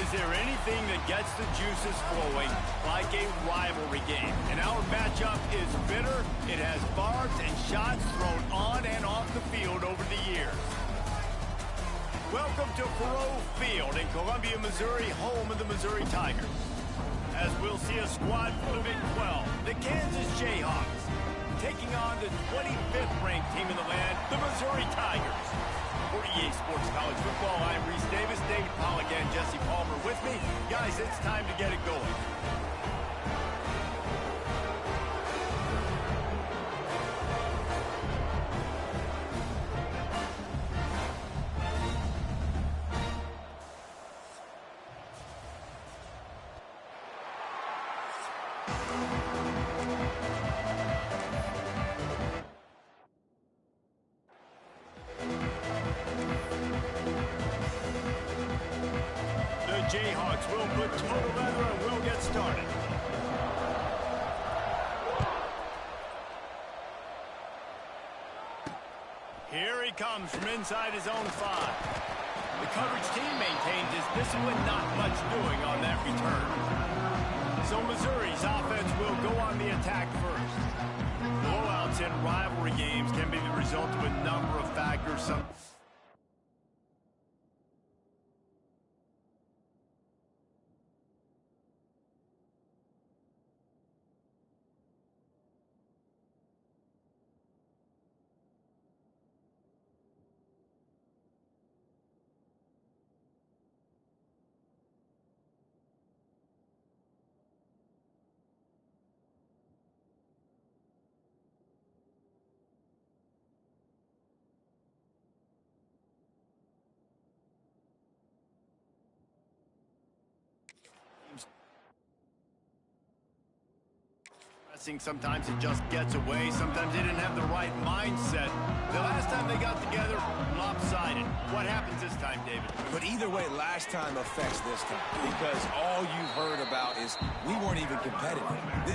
Is there anything that gets the juices flowing like a rivalry game? And our matchup is bitter. It has barbs and shots thrown on and off the field over the years. Welcome to Faurot Field in Columbia, Missouri, home of the Missouri Tigers. As we'll see a squad from the Big 12, the Kansas Jayhawks, taking on the 25th ranked team in the land, the Missouri Tigers. For EA Sports College Football, I'm Reese Davis, David Pollack, and Jesse Palmer with me. Guys, it's time to get it going. Jayhawks will put total leather and we'll get started. Here he comes from inside his own 5. The coverage team maintains his discipline, not much doing on that return. So Missouri's offense will go on the attack first. Blowouts in rivalry games can be the result of a number of factors. Sometimes it just gets away. Sometimes they didn't have the right mindset. The last time they got together, lopsided. What happens this time, David? But either way, last time affects this time. Because all you've heard about is we weren't even competitive.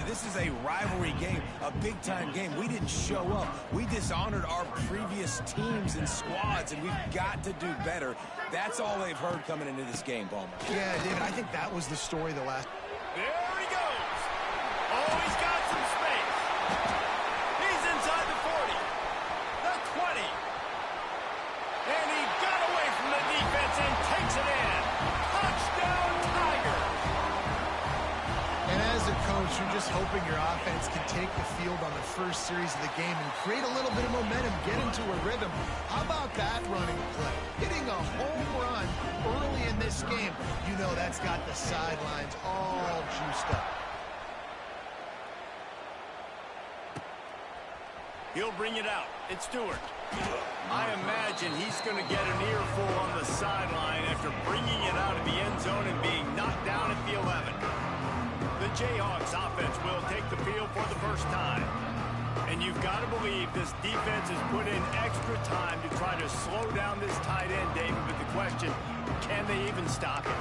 This is a rivalry game, a big-time game. We didn't show up. We dishonored our previous teams and squads, and we've got to do better. That's all they've heard coming into this game, Palmer. Yeah, David, I think that was the story the last... There he goes! Oh, he's got some space. He's inside the 40, the 20. And he got away from the defense and takes it in. Touchdown, Tigers. And as a coach, you're just hoping your offense can take the field on the first series of the game and create a little bit of momentum, get into a rhythm. How about that running play? Hitting a home run early in this game. You know that's got the sidelines all juiced up. He'll bring it out. It's Stewart. I imagine he's going to get an earful on the sideline after bringing it out of the end zone and being knocked down at the 11. The Jayhawks offense will take the field for the first time. And you've got to believe this defense has put in extra time to try to slow down this tight end, David. But the question, can they even stop it?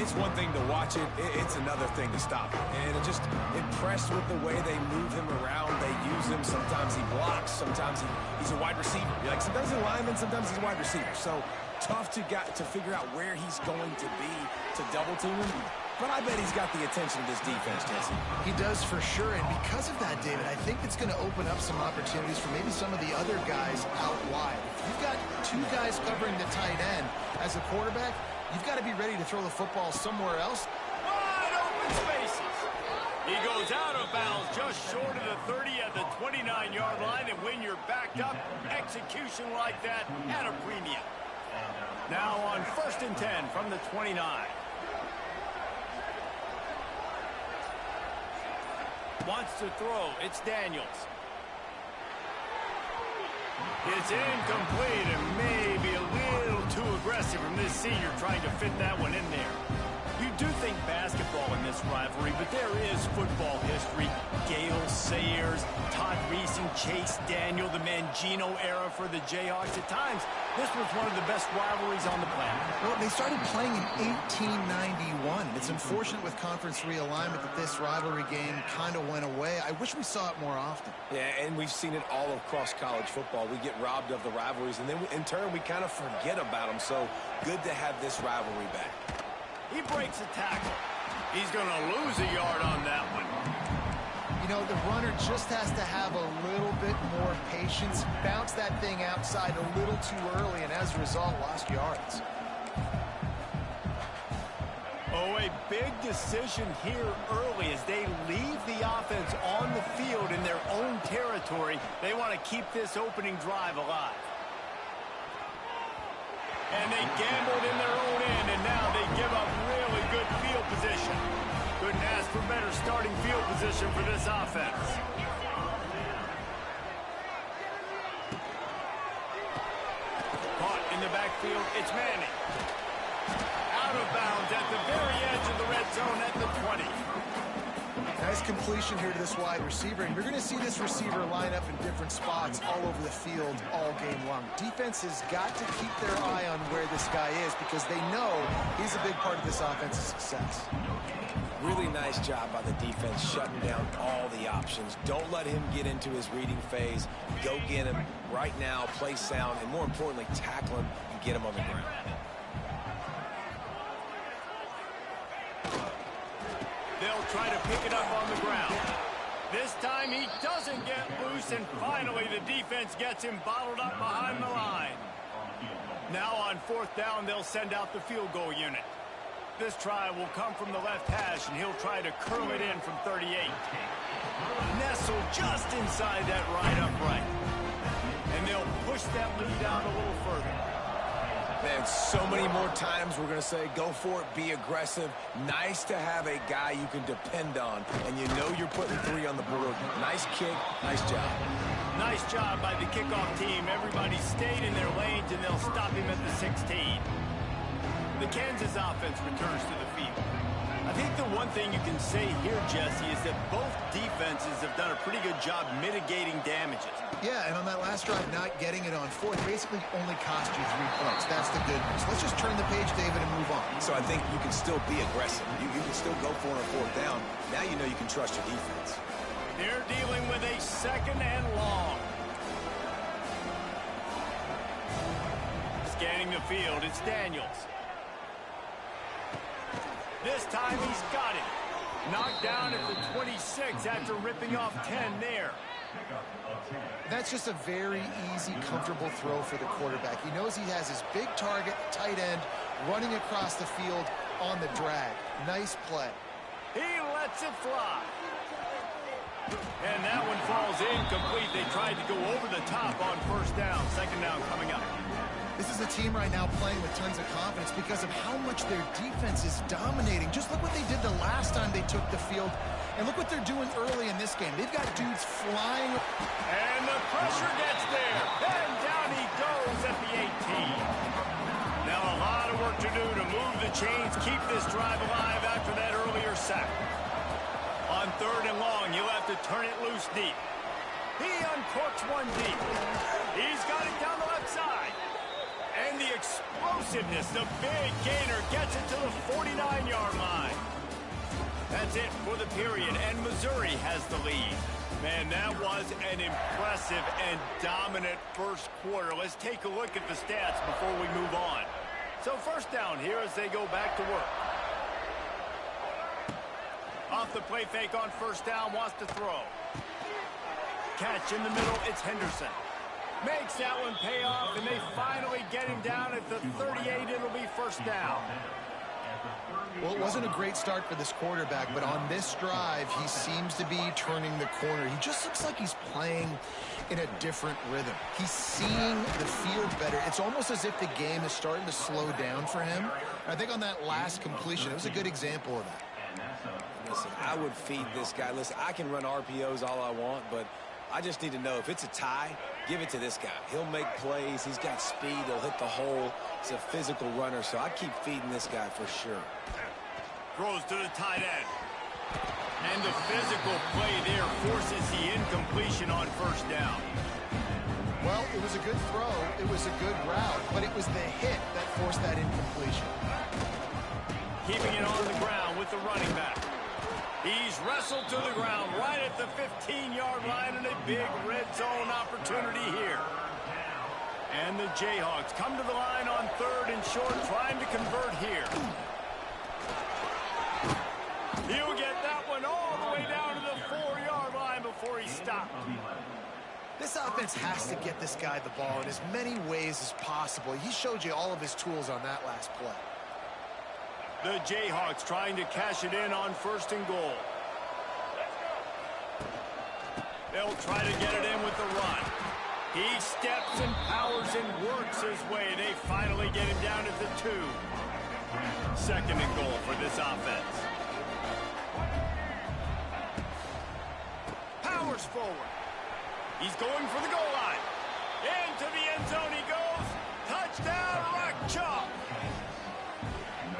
It's one thing to watch it. It's another thing to stop it. And I'm just impressed with the way they move him around. They use him. Sometimes he blocks. Sometimes he's a wide receiver. Like sometimes he's a lineman. Sometimes he's a wide receiver. So tough to figure out where he's going to be to double team him. But I bet he's got the attention of this defense, Jesse. He does for sure, and because of that, David, I think it's going to open up some opportunities for maybe some of the other guys out wide. If you've got 2 guys covering the tight end as a quarterback, you've got to be ready to throw the football somewhere else. Wide open spaces. He goes out of bounds just short of the 30 at the 29-yard line, and when you're backed up, execution like that at a premium. Now on 1st and 10 from the 29. Wants to throw. It's Daniels. It's incomplete and maybe a little too aggressive from this senior trying to fit that one in there. You do think basketball in this rivalry, but there is football history. Gale Sayers, Todd Reese, Chase Daniel, the Mangino era for the Jayhawks. At times, this was one of the best rivalries on the planet. Well, they started playing in 1891. It's unfortunate with conference realignment that this rivalry game kind of went away. I wish we saw it more often. Yeah, and we've seen it all across college football. We get robbed of the rivalries, and then in turn, we kind of forget about them. So good to have this rivalry back. He breaks a tackle. He's going to lose a yard on that one. You know, the runner just has to have a little bit more patience, bounce that thing outside a little too early, and as a result, lost yards. Oh, a big decision here early as they leave the offense on the field in their own territory. They want to keep this opening drive alive. And they gambled in their own end, and now they give up really good field position. Couldn't ask for better starting field position for this offense. Caught in the backfield, it's Manning. Out of bounds at the very edge of the red zone at the 20. Nice completion here to this wide receiver, and you're going to see this receiver line up in different spots all over the field all game long. Defense has got to keep their eye on where this guy is because they know he's a big part of this offense's success. Really nice job by the defense shutting down all the options. Don't let him get into his reading phase. Go get him right now, play sound, and more importantly, tackle him and get him on the ground. They'll try to pick it up on the ground. This time he doesn't get loose, and finally the defense gets him bottled up behind the line. Now on fourth down, they'll send out the field goal unit. This try will come from the left hash, and he'll try to curl it in from 38. Nestled just inside that right upright. And they'll push that lead out a little further. Man, so many more times we're going to say, go for it, be aggressive. Nice to have a guy you can depend on, and you know you're putting 3 on the board. Nice kick, nice job. Nice job by the kickoff team. Everybody stayed in their lanes, and they'll stop him at the 16. The Kansas offense returns to the field. I think the one thing you can say here, Jesse, is that both defenses have done a pretty good job mitigating damages. Yeah, and on that last drive, not getting it on fourth basically only cost you 3 points. That's the good news. Let's just turn the page, David, and move on. So I think you can still be aggressive. You can still go for it on fourth down. Now you know you can trust your defense. They're dealing with a second and long. Scanning the field, it's Daniels. This time he's got it. Knocked down at the 26 after ripping off 10 there. That's just a very easy, comfortable throw for the quarterback. He knows he has his big target, tight end, running across the field on the drag. Nice play. He lets it fly. And that one falls incomplete. They tried to go over the top on first down. Second down coming up. This is a team right now playing with tons of confidence because of how much their defense is dominating. Just look what they did the last time they took the field, and look what they're doing early in this game. They've got dudes flying. And the pressure gets there. And down he goes at the 18. Now a lot of work to do to move the chains, keep this drive alive after that earlier sack. On third and long, you'll have to turn it loose deep. He uncorks one deep. He's got it down the left side. And the explosiveness, the big gainer gets it to the 49-yard line. That's it for the period, and Missouri has the lead. Man, that was an impressive and dominant first quarter. Let's take a look at the stats before we move on. So first down here as they go back to work. Off the play fake on first down, wants to throw. Catch in the middle, it's Henderson. Makes that one pay off, and they finally get him down at the 38. It'll be first down. Well, it wasn't a great start for this quarterback, but on this drive, he seems to be turning the corner. He just looks like he's playing in a different rhythm. He's seeing the field better. It's almost as if the game is starting to slow down for him. I think on that last completion, it was a good example of that. Listen, I would feed this guy. Listen, I can run RPOs all I want, but I just need to know if it's a tie, give it to this guy. He'll make plays. He's got speed. He'll hit the hole. He's a physical runner, so I keep feeding this guy for sure. Throws to the tight end. And the physical play there forces the incompletion on first down. Well, it was a good throw. It was a good route, but it was the hit that forced that incompletion. Keeping it on the ground with the running back. He's wrestled to the ground right at the 15-yard line, and a big red zone opportunity here. And the Jayhawks come to the line on third and short, trying to convert here. offense has to get this guy the ball in as many ways as possible. He showed you all of his tools on that last play. The Jayhawks trying to cash it in on 1st and goal. They'll try to get it in with the run. He steps and powers and works his way. They finally get him down at the 2. 2nd and goal for this offense. Powers forward. He's going for the goal line. Into the end zone he goes. Touchdown, Rock Chalk.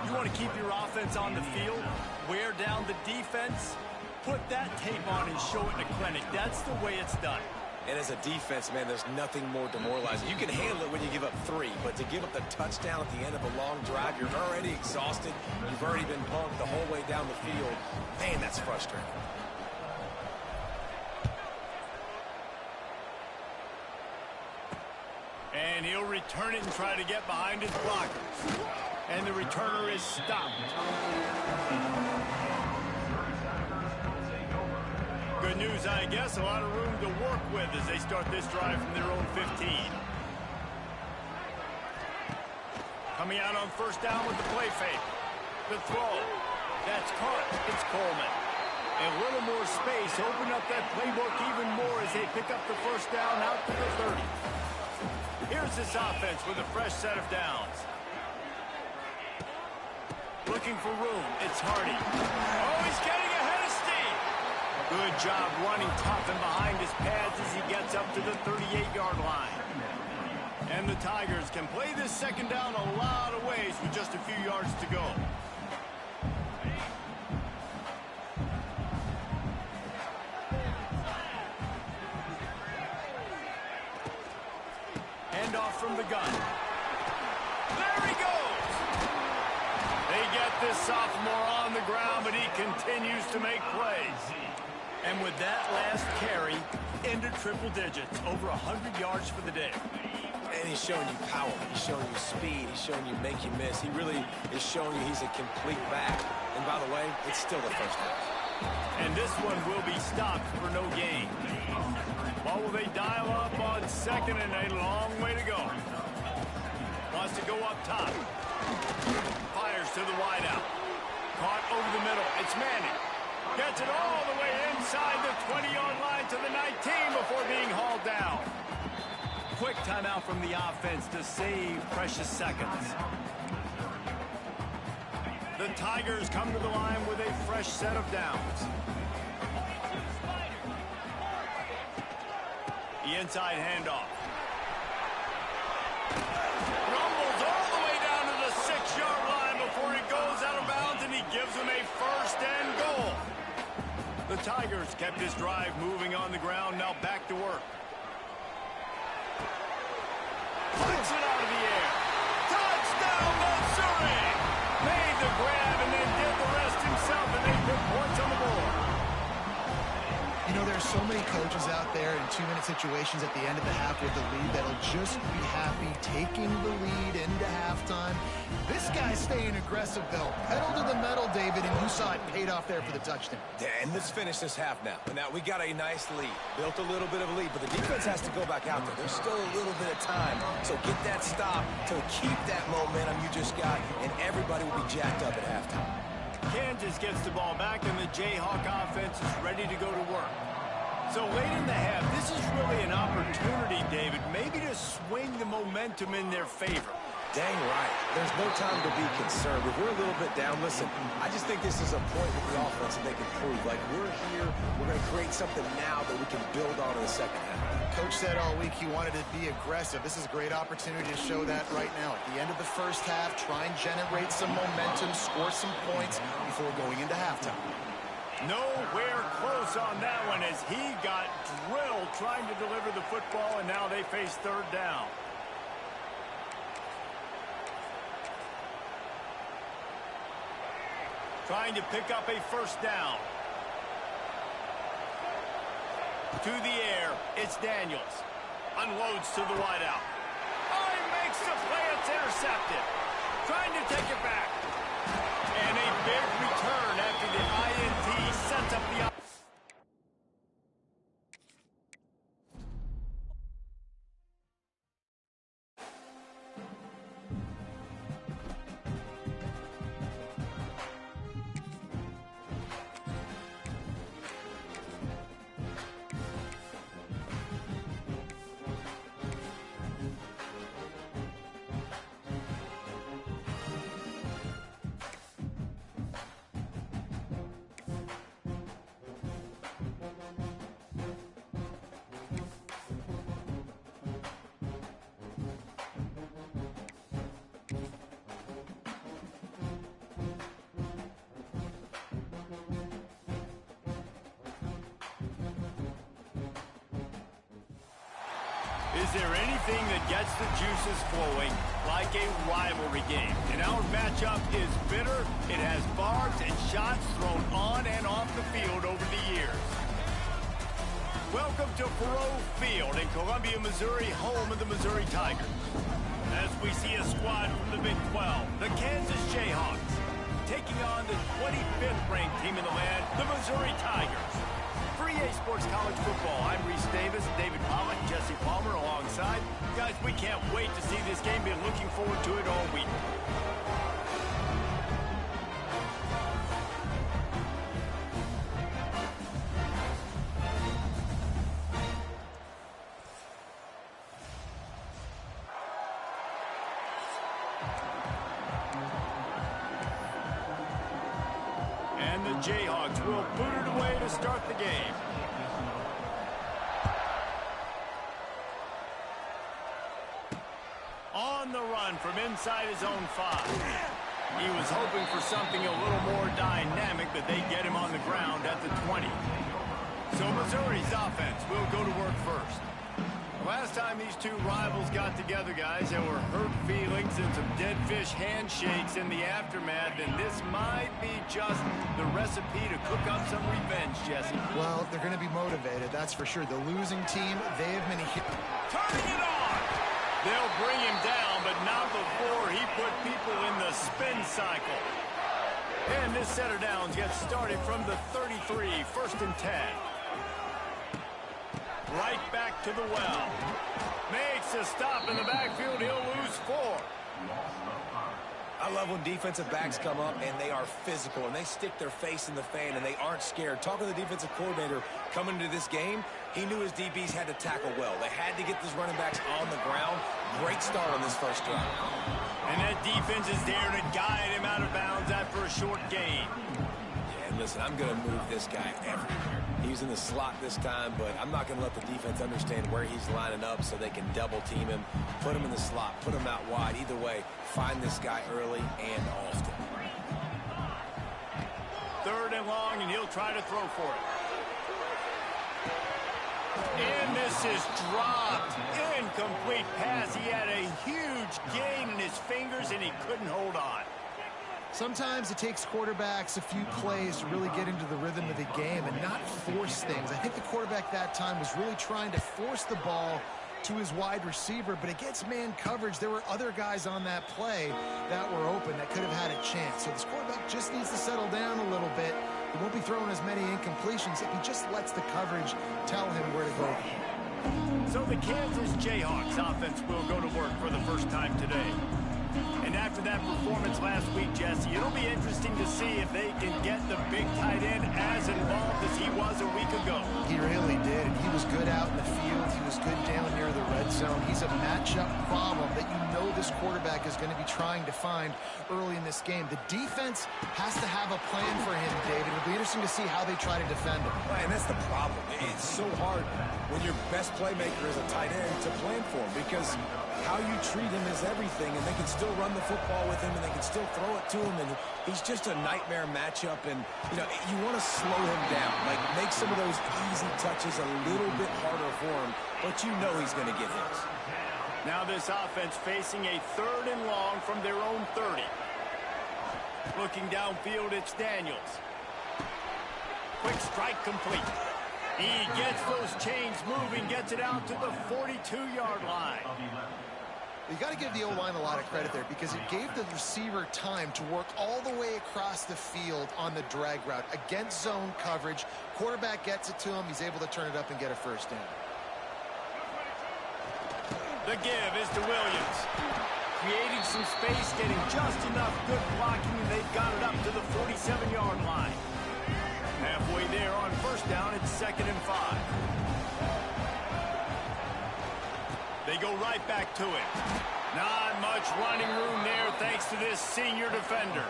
You want to keep your offense on the field, wear down the defense, put that tape on and show it in a clinic. That's the way it's done. And as a defense, man, there's nothing more demoralizing. You can handle it when you give up 3, but to give up the touchdown at the end of a long drive, you're already exhausted. You've already been punked the whole way down the field. Man, that's frustrating. And he'll return it and try to get behind his blockers. And the returner is stopped. Good news, I guess. A lot of room to work with as they start this drive from their own 15. Coming out on 1st down with the play fake. The throw. That's caught. It's Coleman. A little more space. Open up that playbook even more as they pick up the 1st down out to the 30. Here's this offense with a fresh set of downs. Looking for room. It's Hardy. Oh, he's getting ahead of steam. Good job running tough and behind his pads as he gets up to the 38-yard line. And the Tigers can play this 2nd down a lot of ways with just a few yards to go. Handoff from the gun. There he goes. They get this sophomore on the ground, but he continues to make plays. And with that last carry, into triple digits, over 100 yards for the day. And he's showing you power. He's showing you speed. He's showing you make you miss. He really is showing you he's a complete back. And by the way, it's still the 1st down. And this one will be stopped for no gain. Well, will they dial up on 2nd and a long way to go? Wants to go up top. Fires to the wideout. Caught over the middle. It's Manning. Gets it all the way inside the 20-yard line to the 19 before being hauled down. Quick timeout from the offense to save precious seconds. The Tigers come to the line with a fresh set of downs. The inside handoff. Rumbles all the way down to the 6-yard line before he goes out of bounds, and he gives them a 1st and goal. The Tigers kept this drive moving on the ground, now back to work. Puts it out of the air. Touchdown, Missouri! Made the grab and then did the rest himself, and they put points on the board. You know, there's so many coaches out there in 2-minute situations at the end of the half with the lead that'll just be happy taking the lead into halftime. This guy's staying aggressive, though. Pedal to the metal, David, and you saw it paid off there for the touchdown. Yeah, and let's finish this half now. Now, we got a nice lead. Built a little bit of a lead, but the defense has to go back out there. There's still a little bit of time. So get that stop to keep that momentum you just got, and everybody will be jacked up at halftime. Kansas gets the ball back, and the Jayhawk offense is ready to go to work. So late in the half, this is really an opportunity, David, maybe to swing the momentum in their favor. Dang right. There's no time to be concerned. If we're a little bit down, listen, I just think this is a point with the offense that they can prove. Like, we're here, we're going to create something now that we can build on in the 2nd half. Coach said all week he wanted to be aggressive. This is a great opportunity to show that right now. At the end of the 1st half, try and generate some momentum, score some points before going into halftime. Nowhere close on that one as he got drilled trying to deliver the football, and now they face 3rd down. Trying to pick up a 1st down. To the air, it's Daniels. Unloads to the wideout. Oh, he makes the play, it's intercepted. Trying to take it back. And a big return after the INT sets up the... Is there anything that gets the juices flowing like a rivalry game? And our matchup is bitter. It has barbs and shots thrown on and off the field over the years. Welcome to Faurot Field in Columbia, Missouri, home of the Missouri Tigers. As we see a squad from the Big 12, the Kansas Jayhawks, taking on the 25th ranked team in the land, the Missouri Tigers. For EA Sports College Football, I'm Reese Davis, David Pollock, Jesse Palmer alongside. Guys, we can't wait to see this game. Been looking forward to it all week. And the Jayhawks will boot it away to start the game. On the run from inside his own 5. He was hoping for something a little more dynamic, but they get him on the ground at the 20. So Missouri's offense will go to work first. Last time these two rivals got together, guys, there were hurt feelings and some dead fish handshakes in the aftermath, and this might be just the recipe to cook up some revenge, Jesse. Well, they're going to be motivated, that's for sure. The losing team, they have many... Turning it on! They'll bring him down, but not before he put people in the spin cycle. And this set of downs gets started from the 33, 1st and 10. Right back to the well. Makes a stop in the backfield. He'll lose 4. I love when defensive backs come up and they are physical and they stick their face in the fan and they aren't scared. Talking to the defensive coordinator coming into this game, he knew his DBs had to tackle well. They had to get these running backs on the ground. Great start on this first drive. And that defense is there to guide him out of bounds after a short gain. Yeah, and listen, I'm going to move this guy everywhere. He's in the slot this time, but I'm not going to let the defense understand where he's lining up so they can double team him, put him in the slot, put him out wide. Either way, find this guy early and often. 3rd and long, and he'll try to throw for it. And this is dropped. Incomplete pass. He had a huge gain in his fingers, and he couldn't hold on. Sometimes it takes quarterbacks a few plays to really get into the rhythm of the game and not force things. I think the quarterback that time was really trying to force the ball to his wide receiver, but against man coverage, there were other guys on that play that were open that could have had a chance. So this quarterback just needs to settle down a little bit. He won't be throwing as many incompletions if he just lets the coverage tell him where to go. So the Kansas Jayhawks offense will go to work for the first time today. And after that performance last week, Jesse, it'll be interesting to see if they can get the big tight end as involved as he was a week ago. He really did. He was good out in the field. He was good down near the red zone. He's a matchup problem that you know this quarterback is going to be trying to find early in this game. The defense has to have a plan for him, David. It'll be interesting to see how they try to defend him. And that's the problem. It's so hard when your best playmaker is a tight end to plan for him because how you treat him is everything, and they can still run the football with him, and they can still throw it to him, and he's just a nightmare matchup, and, you know, you want to slow him down, like make some of those easy touches a little bit harder for him, but you know he's going to get hits. Now this offense facing a 3rd and long from their own 30. Looking downfield, it's Daniels. Quick strike complete. He gets those chains moving, gets it out to the 42-yard line. You got to give the O-line a lot of credit there because it gave the receiver time to work all the way across the field on the drag route against zone coverage. Quarterback gets it to him. He's able to turn it up and get a first down. The give is to Williams. Creating some space, getting just enough good blocking, and they've got it up to the 47-yard line. Halfway there on first down, it's 2nd and 5. They go right back to it. Not much running room there thanks to this senior defender.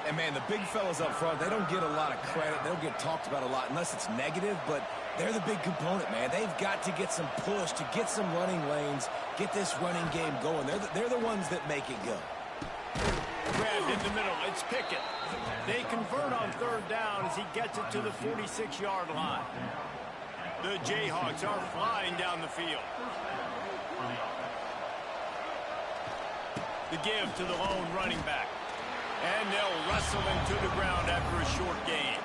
And, man, the big fellas up front, they don't get a lot of credit. They don't get talked about a lot unless it's negative, but they're the big component, man. They've got to get some push, to get some running lanes, get this running game going. They're the ones that make it go. Grabbed in the middle. It's Pickett. They convert on 3rd down as he gets it to the 46-yard line. The Jayhawks are flying down the field. The give to the lone running back. And they'll wrestle him to the ground after a short gain.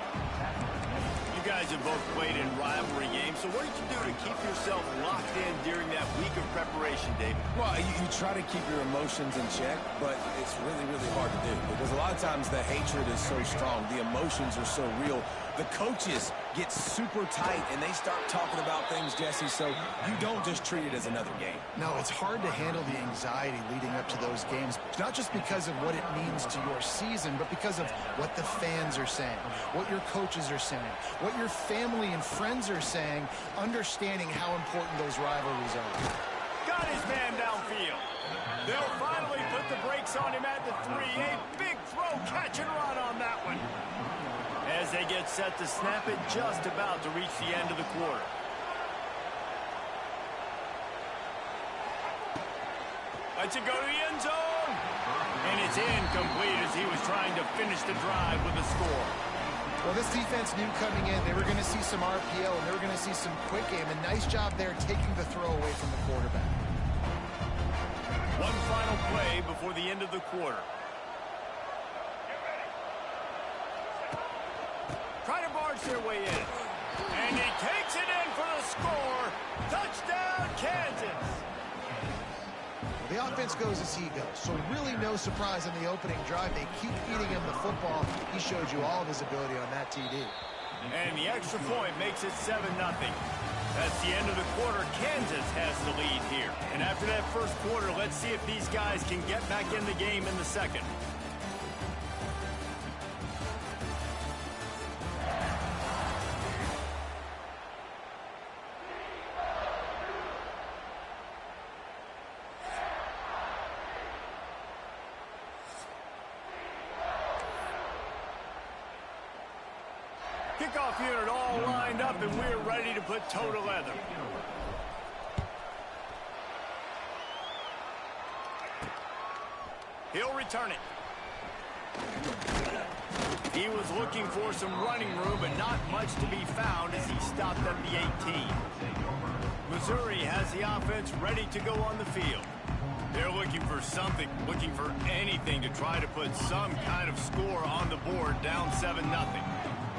You guys have both played in rivalry games, so what did you do to keep yourself locked in during that week of preparation, David? Well, you try to keep your emotions in check, but it's really, really hard to do because a lot of times the hatred is so strong. The emotions are so real. The coaches get super tight, and they start talking about things, Jesse, so you don't just treat it as another game. No, it's hard to handle the anxiety leading up to those games, not just because of what it means to your season, but because of what the fans are saying, what your coaches are saying, what your family and friends are saying, understanding how important those rivalries are. Got his man downfield. They'll finally put the brakes on him at the 3. A big throw, catch and run on that one. As they get set to snap it, just about to reach the end of the quarter. Lets it go to the end zone. And it's incomplete as he was trying to finish the drive with a score. Well, this defense knew coming in they were going to see some RPO and they were going to see some quick game. A nice job there taking the throw away from the quarterback. One final play before the end of the quarter. Try to barge their way in. And he takes it in for the score. Touchdown, Kansas. The offense goes as he goes, so really no surprise in the opening drive. They keep feeding him the football. He showed you all of his ability on that TD. And the extra point makes it 7-0. That's the end of the quarter. Kansas has the lead here. And after that first quarter, let's see if these guys can get back in the game in the second. Kickoff unit all lined up, and we're ready to put toe to leather. He'll return it. He was looking for some running room, but not much to be found as he stopped at the 18. Missouri has the offense ready to go on the field. They're looking for something, looking for anything to try to put some kind of score on the board, down 7-0.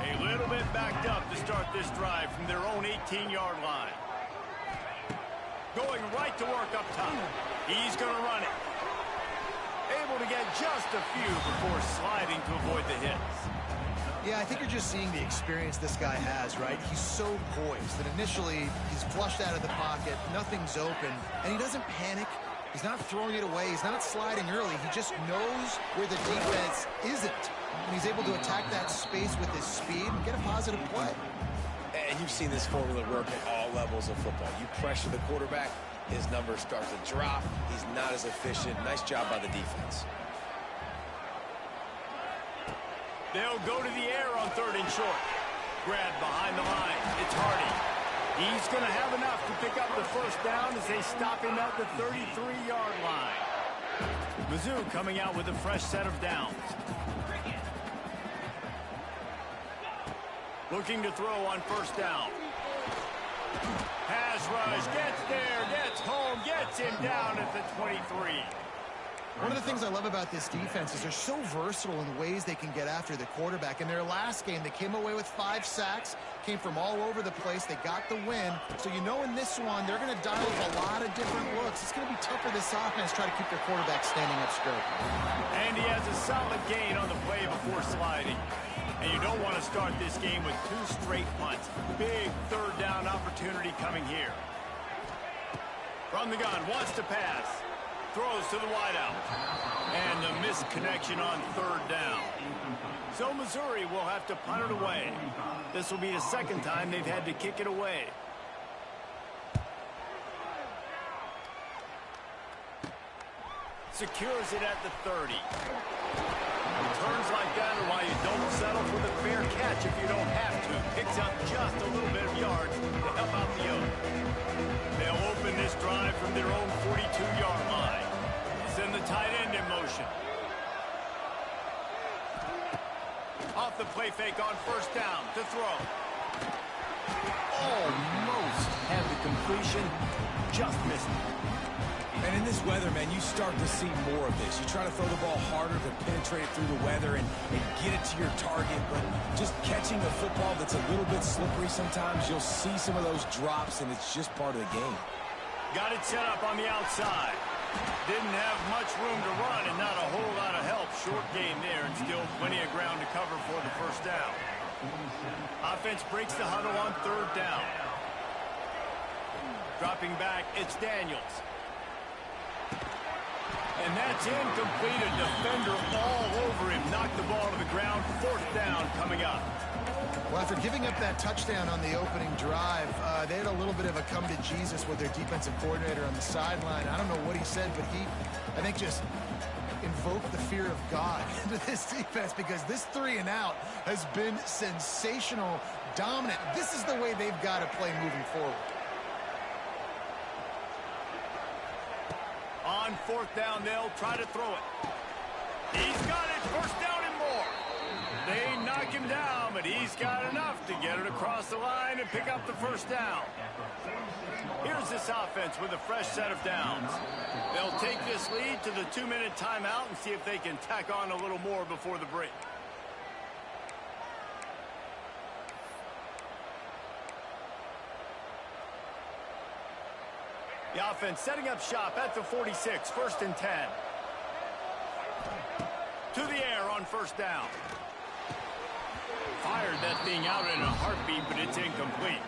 A little bit backed up to start this drive from their own 18-yard line. Going right to work up top. He's going to run it. Able to get just a few before sliding to avoid the hits. Yeah, I think you're just seeing the experience this guy has, right? He's so poised that initially he's flushed out of the pocket, nothing's open, and he doesn't panic. He's not throwing it away. He's not sliding early. He just knows where the defense isn't. And he's able to attack that space with his speed and get a positive play. And you've seen this formula work at all levels of football. You pressure the quarterback, his numbers start to drop. He's not as efficient. Nice job by the defense. They'll go to the air on 3rd and short. Grab behind the line. It's Hardy. He's going to have enough to pick up the first down as they stop him at the 33-yard line. Mizzou coming out with a fresh set of downs. Looking to throw on 1st down. Pass rush, gets there, gets home, gets him down at the 23. One of the things I love about this defense is they're so versatile in the ways they can get after the quarterback. In their last game, they came away with 5 sacks, came from all over the place. They got the win. So you know in this one, they're going to dial up a lot of different looks. It's going to be tough for this offense to try to keep their quarterback standing up straight. And he has a solid gain on the play before sliding. And you don't want to start this game with 2 straight punts. Big 3rd down opportunity coming here. From the gun, wants to pass. Throws to the wideout. And the missed connection on 3rd down. So Missouri will have to punt it away. This will be the 2nd time they've had to kick it away. Secures it at the 30. Turns like that are why you don't settle for the fair catch if you don't have to. Picks up just a little bit of yards to help out the Oaks. They'll open this drive from their own 42-yard line. Send the tight end in motion. Off the play fake on 1st down to throw. Almost had the completion. just missed it. And in this weather, man, you start to see more of this. You try to throw the ball harder to penetrate it through the weather and get it to your target, but just catching a football that's a little bit slippery sometimes, you'll see some of those drops, and it's just part of the game. Got it set up on the outside. Didn't have much room to run and not a whole lot of help. Short game there and still plenty of ground to cover for the first down. Offense breaks the huddle on third down. Dropping back, it's Daniels. And that's incomplete. A defender all over him. Knocked the ball to the ground. Fourth down coming up. Well, after giving up that touchdown on the opening drive, they had a little bit of a come to Jesus with their defensive coordinator on the sideline. I don't know what he said, but he, I think, just invoked the fear of God into this defense, because this 3-and-out has been sensational, dominant. This is the way they've got to play moving forward. On fourth down, they'll try to throw it. He's got it. First down and more. They knock him down, but he's got enough to get it across the line and pick up the first down. Here's this offense with a fresh set of downs. They'll take this lead to the 2-minute timeout and see if they can tack on a little more before the break. The offense setting up shop at the 46, 1st and 10. To the air on first down. Fired that thing out in a heartbeat, but it's incomplete.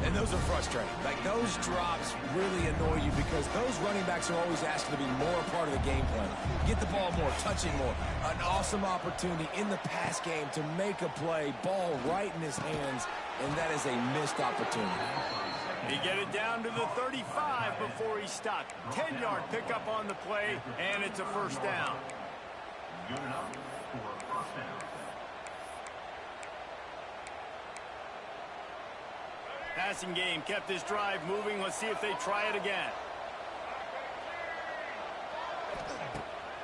And those are frustrating. Like, those drops really annoy you because those running backs are always asked to be more a part of the game plan. Get the ball more, touching more. An awesome opportunity in the pass game to make a play, ball right in his hands, and that is a missed opportunity. He get it down to the 35 before he stopped. 10-yard pickup on the play, and it's a first down. Good enough for a first down. Passing game kept this drive moving. Let's see if they try it again.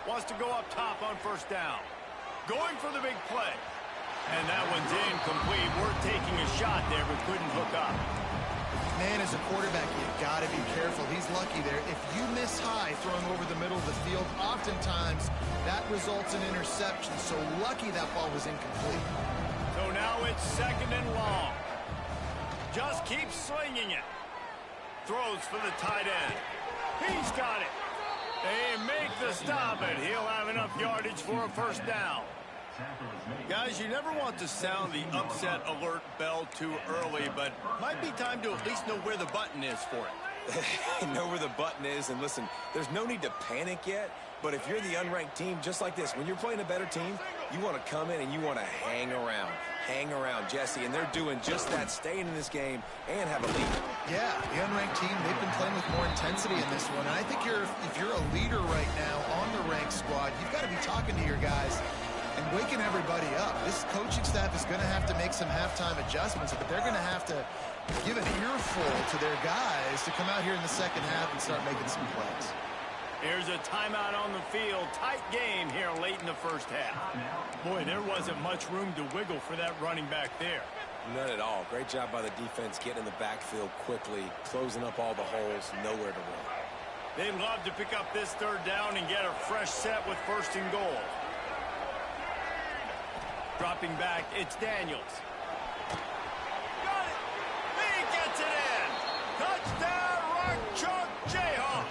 Wants to go up top on first down. Going for the big play. And that one's incomplete. We're taking a shot there, but couldn't hook up. Man, as a quarterback, you've got to be careful. He's lucky there. If you miss high throwing over the middle of the field, oftentimes that results in interception. So lucky that ball was incomplete. So now it's 2nd and long. Just keeps slinging it. Throws for the tight end. He's got it. They make the stop, and he'll have enough yardage for a first down. Guys, you never want to sound the upset alert bell too early, but might be time to at least know where the button is for it. Know where the button is, and listen, there's no need to panic yet, but if you're the unranked team, just like this, when you're playing a better team, you want to come in and you want to hang around, Jesse, and they're doing just that, staying in this game and have a lead. Yeah, the unranked team, they've been playing with more intensity in this one, and I think if you're a leader right now on the ranked squad, you've got to be talking to your guys and waking everybody up. This coaching staff is going to have to make some halftime adjustments, but they're going to have to give an earful to their guys to come out here in the second half and start making some plays. Here's a timeout on the field. Tight game here late in the first half. Boy, there wasn't much room to wiggle for that running back there. None at all. Great job by the defense getting in the backfield quickly, closing up all the holes, nowhere to run. They'd love to pick up this third down and get a fresh set with 1st and goal. Dropping back, it's Daniels. Got it! He gets it in! Touchdown, Rock Chalk Jayhawk!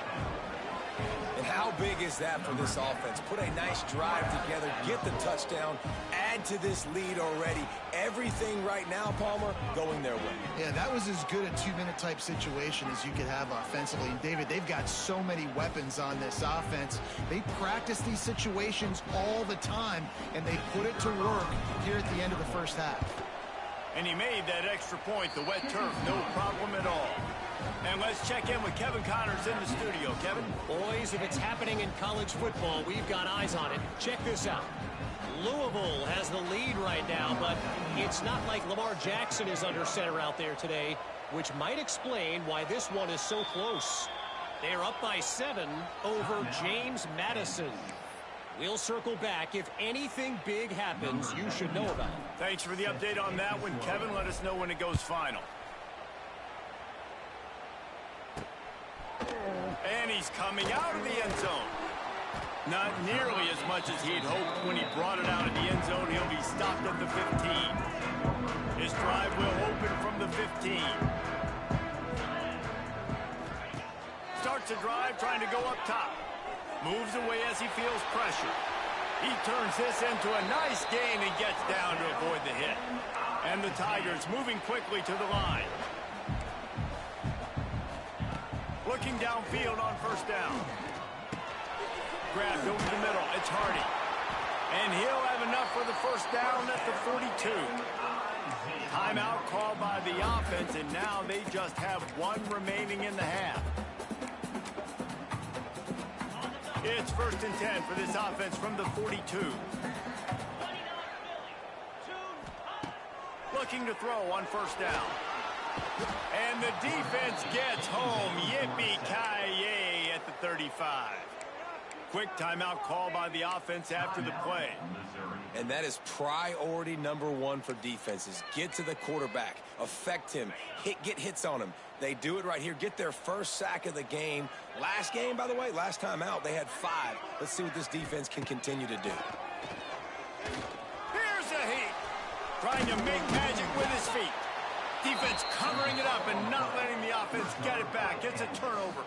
And how big is that for this offense? Put a nice drive together, get the touchdown, add to this lead already. Everything right now, Palmer, going their way. Yeah, that was as good a 2-minute type situation as you could have offensively. And David, they've got so many weapons on this offense. They practice these situations all the time, and they put it to work here at the end of the first half. And he made that extra point, the wet turf, no problem at all. And let's check in with Kevin Connors in the studio. Kevin? Boys, if it's happening in college football, we've got eyes on it. Check this out. Louisville has the lead right now, but it's not like Lamar Jackson is under center out there today, which might explain why this one is so close. They're up by 7 over James Madison. We'll circle back. If anything big happens, you should know about it. Thanks for the update on that one, Kevin. Let us know when it goes final. And he's coming out of the end zone. Not nearly as much as he'd hoped when he brought it out of the end zone. He'll be stopped at the 15. His drive will open from the 15. Starts a drive trying to go up top. Moves away as he feels pressure. He turns this into a nice gain and gets down to avoid the hit. And the Tigers moving quickly to the line. Looking downfield on first down. Grabbed over the middle. It's Hardy. And he'll have enough for the first down at the 42. Timeout called by the offense, and now they just have one remaining in the half. It's 1st and 10 for this offense from the 42. Looking to throw on first down. And the defense gets home. Yippee-ki-yay at the 35. Quick timeout call by the offense after the play. And that is priority number one for defenses. Get to the quarterback. Affect him. Get hits on him. They do it right here. Get their first sack of the game. Last game, by the way, last time out, they had 5. Let's see what this defense can continue to do. Here's a heat. Trying to make magic with his feet. Defense covering it up and not letting the offense get it back. It's a turnover.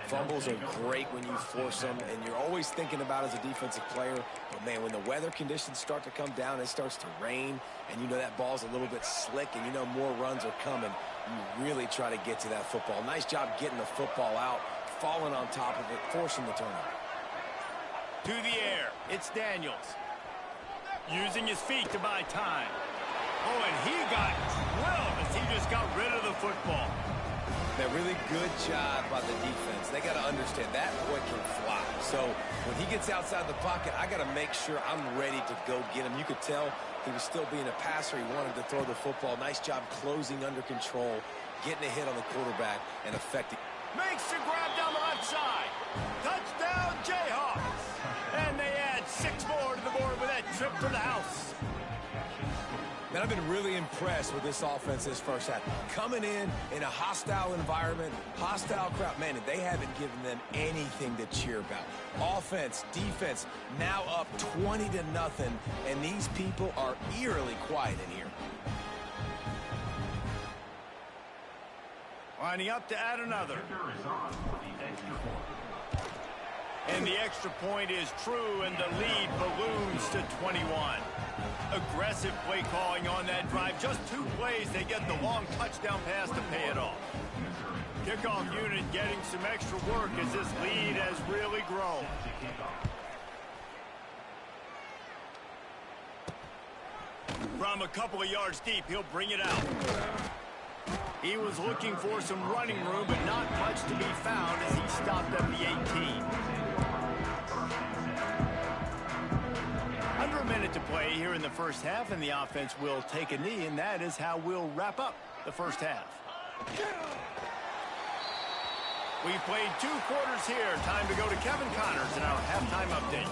Fumbles are great when you force them, and you're always thinking about as a defensive player, but man, when the weather conditions start to come down, it starts to rain, and you know that ball's a little bit slick, and you know more runs are coming, you really try to get to that football. Nice job getting the football out, falling on top of it, forcing the turnover. To the air, it's Daniels. Using his feet to buy time. Oh, and he got drilled as he just got rid of the football. A really good job by the defense. They got to understand that boy can fly. So when he gets outside the pocket, I got to make sure I'm ready to go get him. You could tell he was still being a passer. He wanted to throw the football. Nice job closing under control, getting a hit on the quarterback, and affecting. Makes the grab down the left side. Touchdown, Jayhawks. And they add 6 more to the board with that trip to the house. Man, I've been really impressed with this offense this first half. Coming in a hostile environment, hostile crowd. Man, they haven't given them anything to cheer about. Offense, defense, now up 20-0, and these people are eerily quiet in here. Lining up to add another. And the extra point is true, and the lead balloons to 21. Aggressive play calling on that drive. Just 2 plays, they get the long touchdown pass to pay it off. Kickoff unit getting some extra work as this lead has really grown. From a couple of yards deep, he'll bring it out. He was looking for some running room, but not much to be found as he stopped at the 18. Under a minute to play here in the first half, and the offense will take a knee, and that is how we'll wrap up the first half. We've played 2 quarters here. Time to go to Kevin Connors in our halftime update.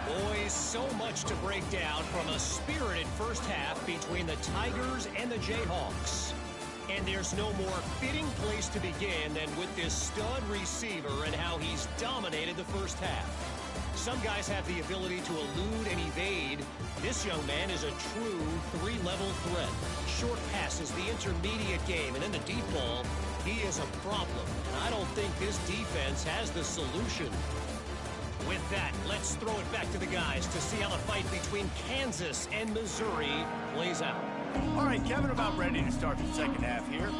Boys, so much to break down from a spirited first half between the Tigers and the Jayhawks. And there's no more fitting place to begin than with this stud receiver and how he's dominated the first half. Some guys have the ability to elude and evade. This young man is a true 3-level threat. Short passes, the intermediate game, and in the deep ball, he is a problem. And I don't think this defense has the solution. With that, let's throw it back to the guys to see how the fight between Kansas and Missouri plays out. All right, Kevin, about ready to start the second half here.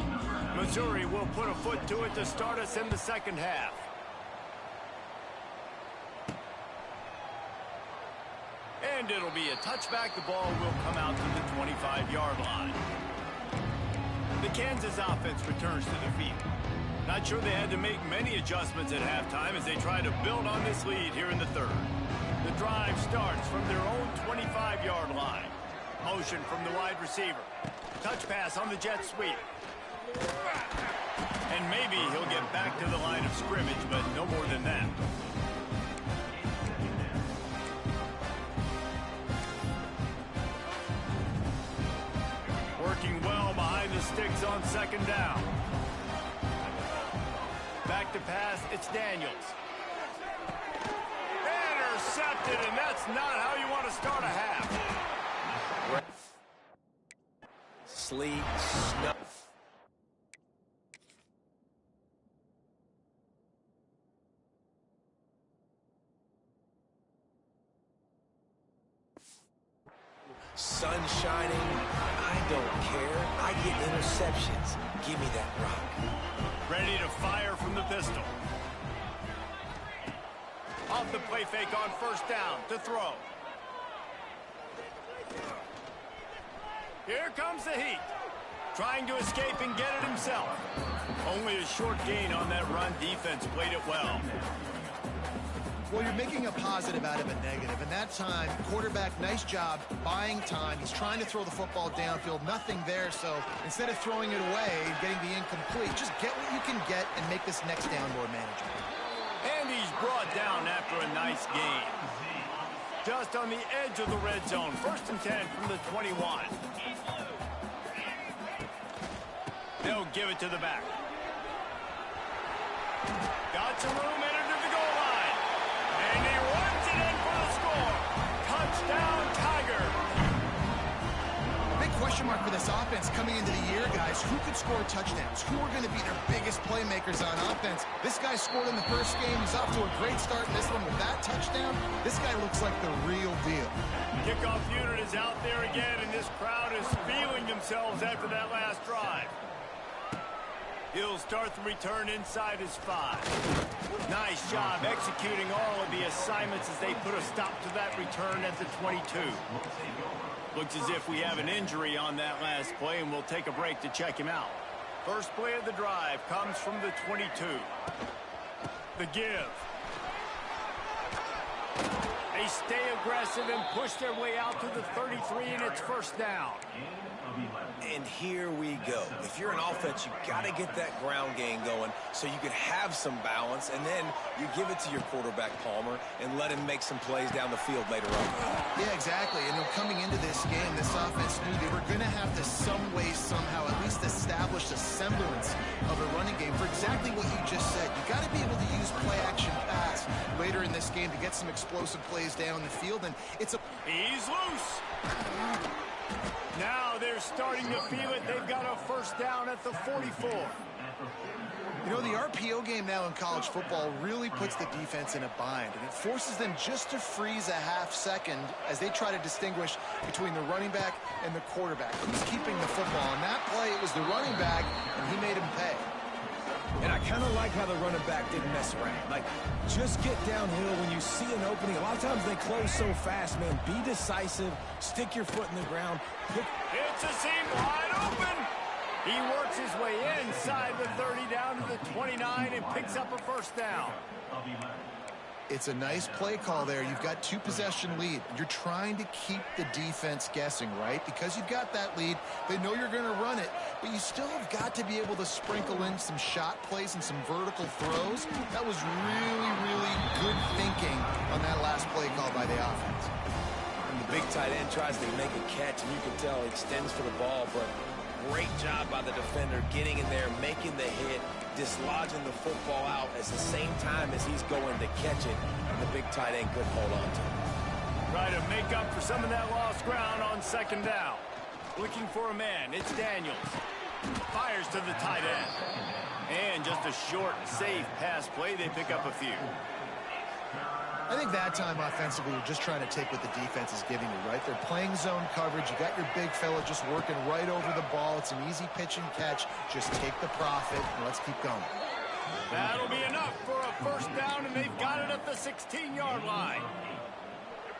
Missouri will put a foot to it to start us in the second half. And it'll be a touchback. The ball will come out to the 25-yard line. The Kansas offense returns to the field. Not sure they had to make many adjustments at halftime as they try to build on this lead here in the third. The drive starts from their own 25-yard line. Motion from the wide receiver. Touch pass on the jet sweep. And maybe he'll get back to the line of scrimmage, but no more than that. Working well behind the sticks on second down. Back to to pass. It's Daniels. Intercepted, and that's not how you want to start a half. Sleep, snuff. Sun shining, I don't care. I get interceptions. Give me that rock. Ready to fire from the pistol. Off the play fake on first down to throw. Here comes the heat. Trying to escape and get it himself. Only a short gain on that run. Defense played it well. Well, you're making a positive out of a negative, and that time, quarterback, nice job buying time. He's trying to throw the football downfield, nothing there, so instead of throwing it away, getting the incomplete, just get what you can get and make this next down more manageable. And he's brought down after a nice gain. Just on the edge of the red zone, 1st and 10 from the 21. They'll give it to the back. Got some room, entered to the goal line. And he runs it in for the score. Touchdown, Tiger. Big question mark for this offense coming into the year, guys. Who could score touchdowns? Who are going to be their biggest playmakers on offense? This guy scored in the first game. He's off to a great start in this one with that touchdown. This guy looks like the real deal. Kickoff unit is out there again, and this crowd is feeling themselves after that last drive. He'll start the return inside his 5. Nice job executing all of the assignments as they put a stop to that return at the 22. Looks as if we have an injury on that last play, and we'll take a break to check him out. First play of the drive comes from the 22. The give. They stay aggressive and push their way out to the 33, and it's first down. And here we go. If you're an offense, you got to get that ground game going so you can have some balance, and then you give it to your quarterback, Palmer, and let him make some plays down the field later on. Yeah, exactly. And coming into this game, this offense knew they were going to have to some way, somehow, at least establish a semblance of a running game for exactly what you just said. You got to be able to use play-action pass later in this game to get some explosive plays down the field, and it's a... He's loose. Now they're starting to feel it. They've got a first down at the 44. You know, the RPO game now in college football really puts the defense in a bind, and it forces them just to freeze a half second as they try to distinguish between the running back and the quarterback. Who's keeping the football? On that play, it was the running back, and he made him pay. And I kind of like how the running back didn't mess around. Like, just get downhill when you see an opening. A lot of times they close so fast, man. Be decisive. Stick your foot in the ground. It's a seam wide open. He works his way inside the 30 down to the 29 and picks up a first down. It's a nice play call there. You've got 2-possession lead. You're trying to keep the defense guessing, right? Because you've got that lead, they know you're going to run it, but you still have got to be able to sprinkle in some shot plays and some vertical throws. That was really, really good thinking on that last play call by the offense. And the big tight end tries to make a catch, and you can tell he extends for the ball, but great job by the defender getting in there, making the hit, dislodging the football out at the same time as he's going to catch it, and the big tight end couldn't hold on to it. Try to make up for some of that lost ground on second down. Looking for a man, it's Daniels. Fires to the tight end. And just a short, safe pass play, they pick up a few. I think that time offensively, you're just trying to take what the defense is giving you, right? They're playing zone coverage. You got your big fella just working right over the ball. It's an easy pitch and catch. Just take the profit, and let's keep going. That'll be enough for a first down, and they've got it at the 16-yard line.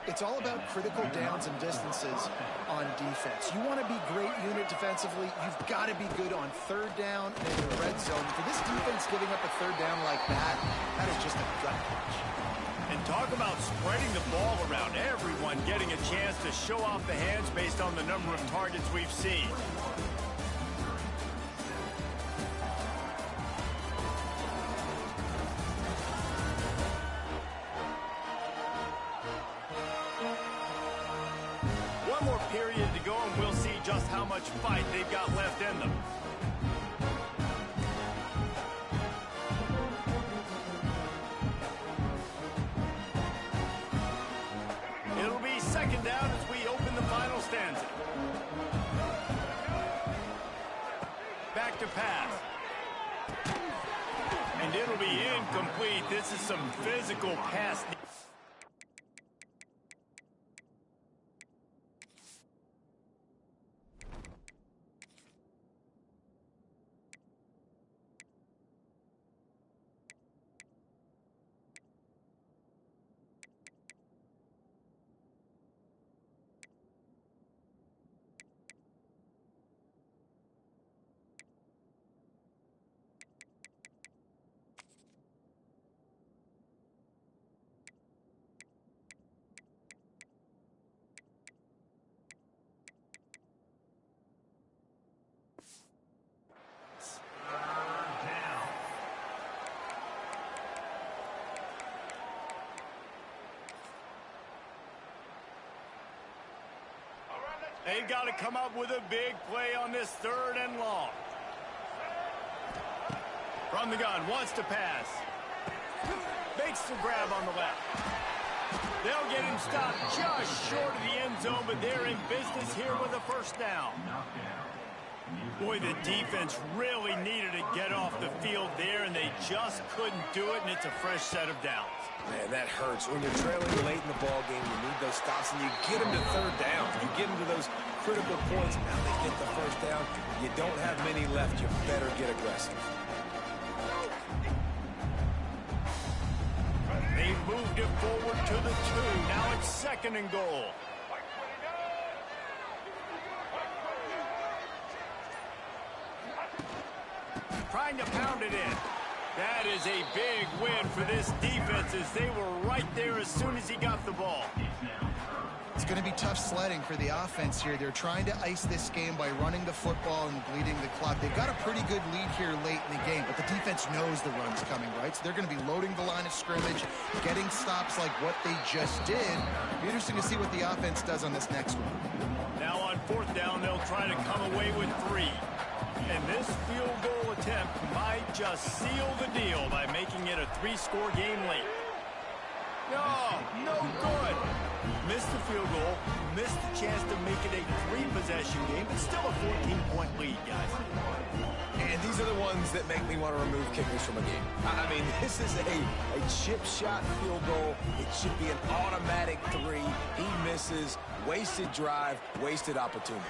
It's all about critical downs and distances on defense. You want to be great unit defensively, you've got to be good on third down and in the red zone. For this defense giving up a third down like that, that is just a gut punch. And talk about spreading the ball around. Everyone getting a chance to show off the hands based on the number of targets we've seen. One more period to go, and we'll see just how much fight they've got left in them. back to pass. And it'll be incomplete. This is some physical pass. They've got to come up with a big play on this 3rd and long. From the gun, wants to pass. Makes the grab on the left. They'll get him stopped just short of the end zone, but they're in business here with a 1st down. Boy, the defense really needed to get off the field there, and they just couldn't do it, and it's a fresh set of downs. Man, that hurts. When you're trailing late in the ball game, you need those stops, and you get them to 3rd down. You get them to those critical points. Now they get the 1st down. You don't have many left. You better get aggressive. They moved it forward to the 2. Now it's 2nd and goal. Trying to pound it in. That is a big win for this defense as they were right there as soon as he got the ball. It's going to be tough sledding for the offense here. They're trying to ice this game by running the football and bleeding the clock. They've got a pretty good lead here late in the game, but the defense knows the run's coming, right? So they're going to be loading the line of scrimmage, getting stops like what they just did. It'll be interesting to see what the offense does on this next one. Now on 4th down, they'll try to come away with 3. And this field goal attempt might just seal the deal by making it a 3-score game late. No good. Missed the field goal, missed the chance to make it a 3-possession game. It's still a 14-point lead, guys. And these are the ones that make me want to remove kickers from a game. I mean, this is a chip shot field goal. It should be an automatic 3. He misses, wasted drive, wasted opportunity.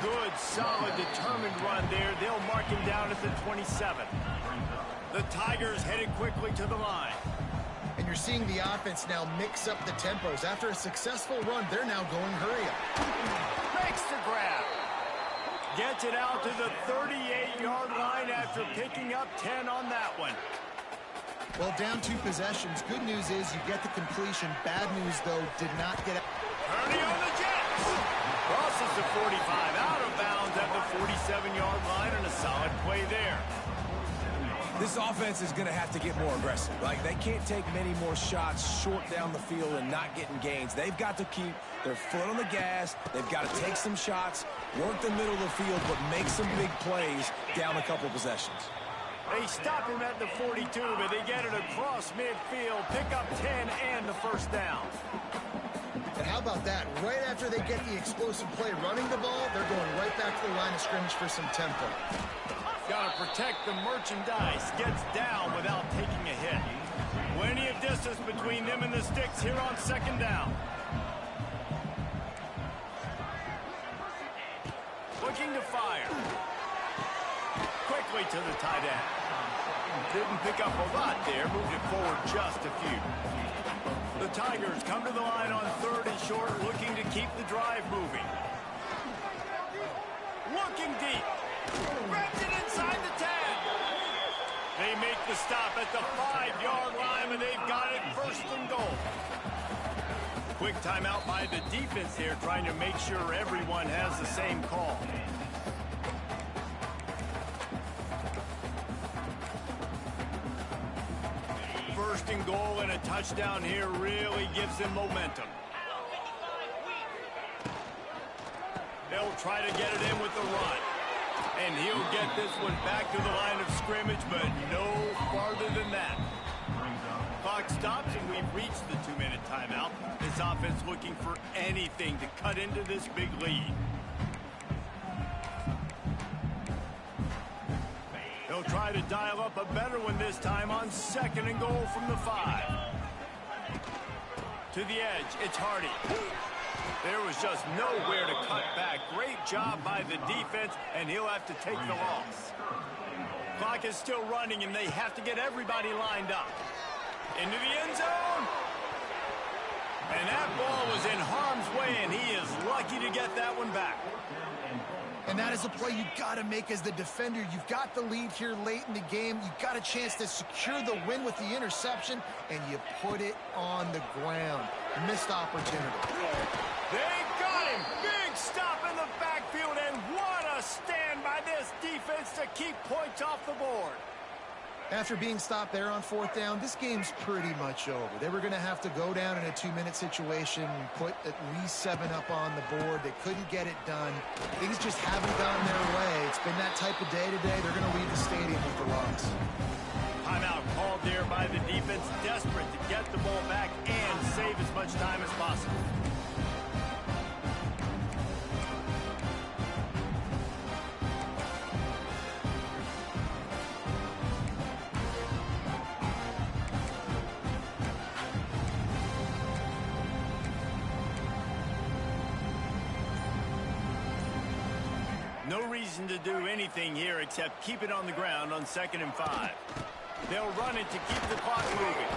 Good, solid, determined run there. They'll mark him down at the 27. The Tigers headed quickly to the line. And you're seeing the offense now mix up the tempos. After a successful run, they're now going hurry up. Makes the grab. Gets it out to the 38-yard line after picking up 10 on that one. Well, down 2 possessions. Good news is you get the completion. Bad news, though, did not get it. Purdy on the Jets. Crosses the 45, out of bounds at the 47-yard line, and a solid play there. This offense is going to have to get more aggressive. Like, they can't take many more shots short down the field and not getting gains. They've got to keep their foot on the gas. They've got to take some shots, work the middle of the field, but make some big plays down a couple possessions. They stop him at the 42, but they get it across midfield, pick up 10 and the 1st down. And how about that? Right after they get the explosive play running the ball, they're going right back to the line of scrimmage for some tempo. Got to protect the merchandise. Gets down without taking a hit. Plenty of distance between them and the sticks here on 2nd down. Looking to fire. Quickly to the tight end. Didn't pick up a lot there. Moved it forward just a few. The Tigers come to the line on 3rd and short, looking to keep the drive moving. Looking deep. Grabs it inside the 10. They make the stop at the 5-yard line, and they've got it 1st and goal. Quick timeout by the defense here, trying to make sure everyone has the same call. First and goal and a touchdown here really gives them momentum. They'll try to get it in with the run. And he'll get this one back to the line of scrimmage, but no farther than that. Clock stops, and we've reached the 2-minute timeout. This offense looking for anything to cut into this big lead. They'll try to dial up a better one this time on 2nd and goal from the 5. To the edge, it's Hardy. There was just nowhere to cut back. Great job by the defense, and he'll have to take the loss. Clock is still running, and they have to get everybody lined up. Into the end zone. And that ball was in harm's way, and he is lucky to get that one back. And that is a play you've got to make as the defender. You've got the lead here late in the game. You've got a chance to secure the win with the interception, and you put it on the ground. Missed opportunity. They got him. Big stop in the backfield, and what a stand by this defense to keep points off the board. After being stopped there on 4th down, this game's pretty much over. They were going to have to go down in a 2-minute situation, put at least 7 up on the board. They couldn't get it done. Things just haven't gone their way. It's been that type of day today. They're going to leave the stadium with the loss. Timeout called there by the defense, desperate to get the ball back and save as much time as possible. No reason to do anything here except keep it on the ground on 2nd and 5. They'll run it to keep the clock moving.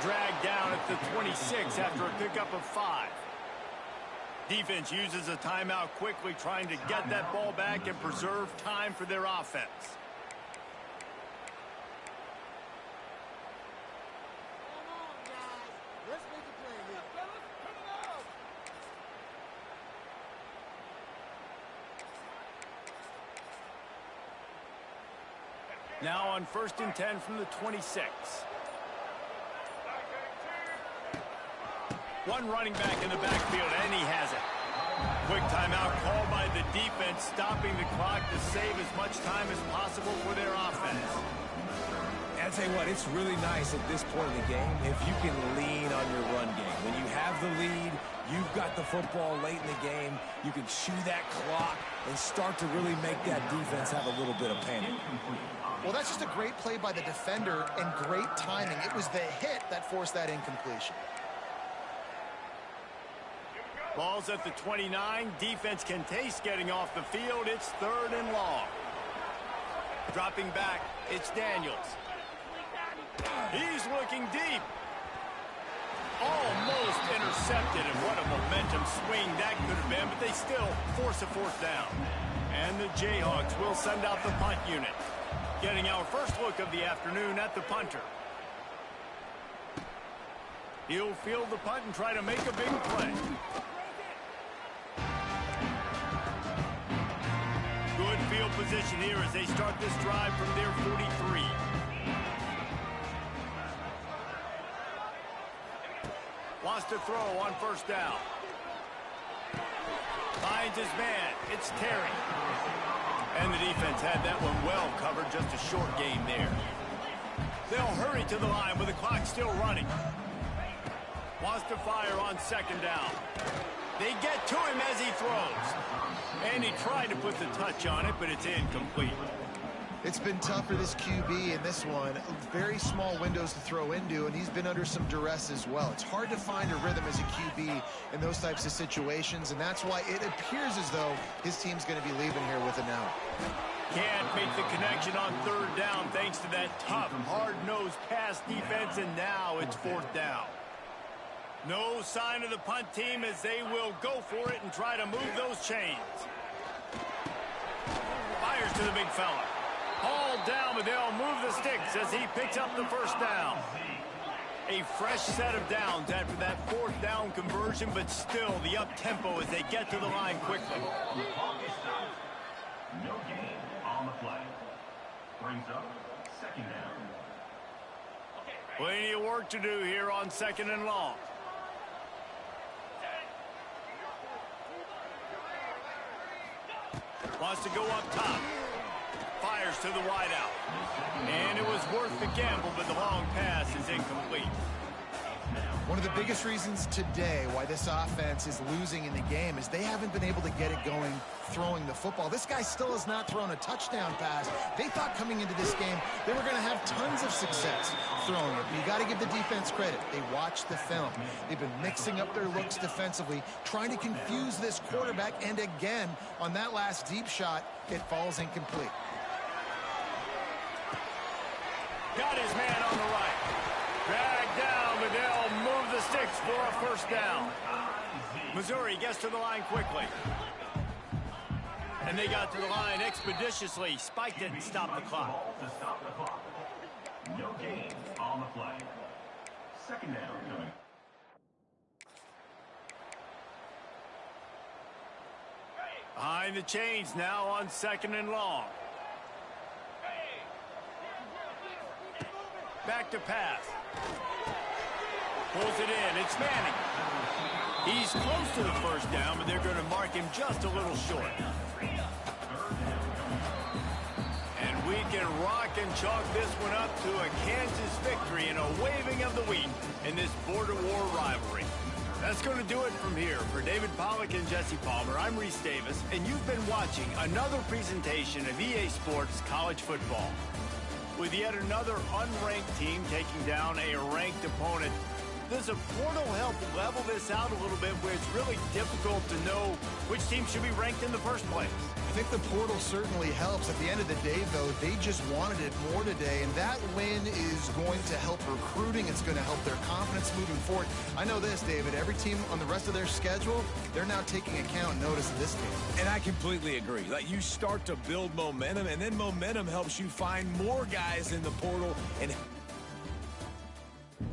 Dragged down at the 26 after a pickup of 5. Defense uses a timeout quickly, trying to get that ball back and preserve time for their offense. Now on 1st and 10 from the 26. One running back in the backfield, and he has it. Quick timeout called by the defense, stopping the clock to save as much time as possible for their offense. And I'll tell you what, it's really nice at this point in the game if you can lean on your run game. When you have the lead, you've got the football late in the game, you can chew that clock and start to really make that defense have a little bit of panic. Well, that's just a great play by the defender and great timing. It was the hit that forced that incompletion. Ball's at the 29. Defense can taste getting off the field. It's 3rd and long. Dropping back, it's Daniels. He's looking deep. Almost intercepted, and what a momentum swing that could have been, but they still force a 4th down. And the Jayhawks will send out the punt unit. Getting our first look of the afternoon at the punter. He'll field the punt and try to make a big play. Good field position here as they start this drive from their 43. Wants to throw on 1st down. Finds his man. It's Terry. And the defense had that one well covered, just a short game there. They'll hurry to the line with the clock still running. Wants to fire on 2nd down. They get to him as he throws. And he tried to put the touch on it, but it's incomplete. It's been tough for this QB in this one. Very small windows to throw into, and he's been under some duress as well. It's hard to find a rhythm as a QB in those types of situations, and that's why it appears as though his team's going to be leaving here with an out. Can't make the connection on 3rd down thanks to that tough, hard-nosed pass defense, and now it's 4th down. No sign of the punt team as they will go for it and try to move those chains. Fires to the big fella. Hauled down, but they'll move the sticks as he picks up the 1st down. A fresh set of downs after that 4th down conversion, but still the up-tempo as they get to the line quickly. No gain on the play. Brings up 2nd down. Plenty of work to do here on 2nd and long. Wants to go up top. Fires to the wideout. And it was worth the gamble, but the long pass is incomplete. One of the biggest reasons today why this offense is losing in the game is they haven't been able to get it going throwing the football. This guy still has not thrown a touchdown pass. They thought coming into this game they were going to have tons of success throwing it. But you got to give the defense credit. They watched the film. They've been mixing up their looks defensively, trying to confuse this quarterback, and again, on that last deep shot, it falls incomplete. Got his man on the right. Drag down, but they'll move the sticks for a first down. Missouri gets to the line quickly. And they got to the line expeditiously. Spiked it and stopped the clock. No gain on the play. Second down coming. Behind the chains now on 2nd and long. Back to pass. Pulls it in. It's Manning. He's close to the first down, but they're going to mark him just a little short. And we can rock and chalk this one up to a Kansas victory and a waving of the wheat in this border war rivalry. That's going to do it from here. For David Pollack and Jesse Palmer, I'm Reese Davis, and you've been watching another presentation of EA Sports College Football. With yet another unranked team taking down a ranked opponent, does a portal help level this out a little bit where it's really difficult to know which team should be ranked in the first place? I think the portal certainly helps. At the end of the day, though, they just wanted it more today, and that win is going to help recruiting. It's going to help their confidence moving forward. I know this, David, every team on the rest of their schedule, they're now taking account and notice of this team. And I completely agree. Like, you start to build momentum, and then momentum helps you find more guys in the portal and